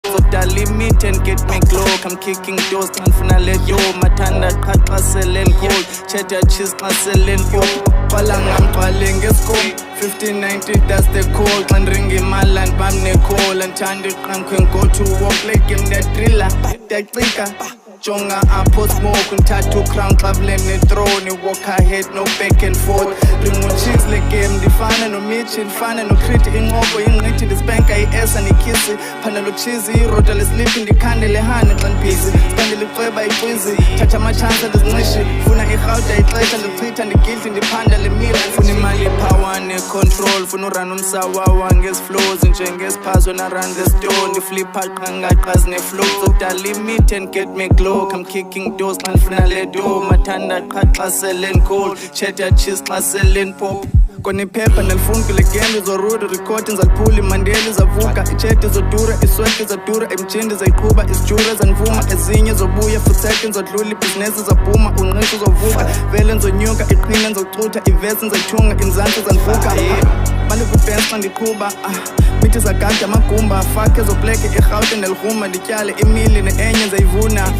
So limit and get me glow. I'm kicking doors, can't finally yo. Matanda qhaqa selling gold. Cheddar cheese xa selling yo. Palangam paling eskom 1590 that's the call. Can ring imalan bam ne call. And tandi qanqwen go to walk like in the thriller. That trigger. Jonga apple smoke and tattoo crown traveling the throne. You walk ahead, no back and forth. Ring on cheese like game, define no mitchin, fan no crit in over in it. This bank I ass and kiss it. Panelo cheesy, rotal sleep in the candle, hand and piece. Spend the play by quizzy. Touch my chance at the nishi. Funa a house, I trace and the treat and the guilt in the panda, the mirror. Funimali power and control. Funo ranum sawa, wanges flows and jenges pass when I run the stone. The flip out, hang out, cause ne flow. So that limit and get me glow. I'm kicking doors, man, finally do. Matanda qhaqa selling gold. Cheddar cheese xa selling pop. Kone phepha nelifuni kulegenda izoruda recording zaliphula imandela zavuka ichete zodura isweke zadura emjindi zayiqhuba isijura zanvuma ezinye zobuya futhi zodlula ibhizinesi zabhuma unqisho zovuka vele nzonyuka iqhina nzochutha ivesi nzayithunga inzansi zanvuka mali kudance xa ndiqhuba mithi zagada amagumba afake zobleke irhawute nelirhuma ndityale imili ne-enye nzayivuna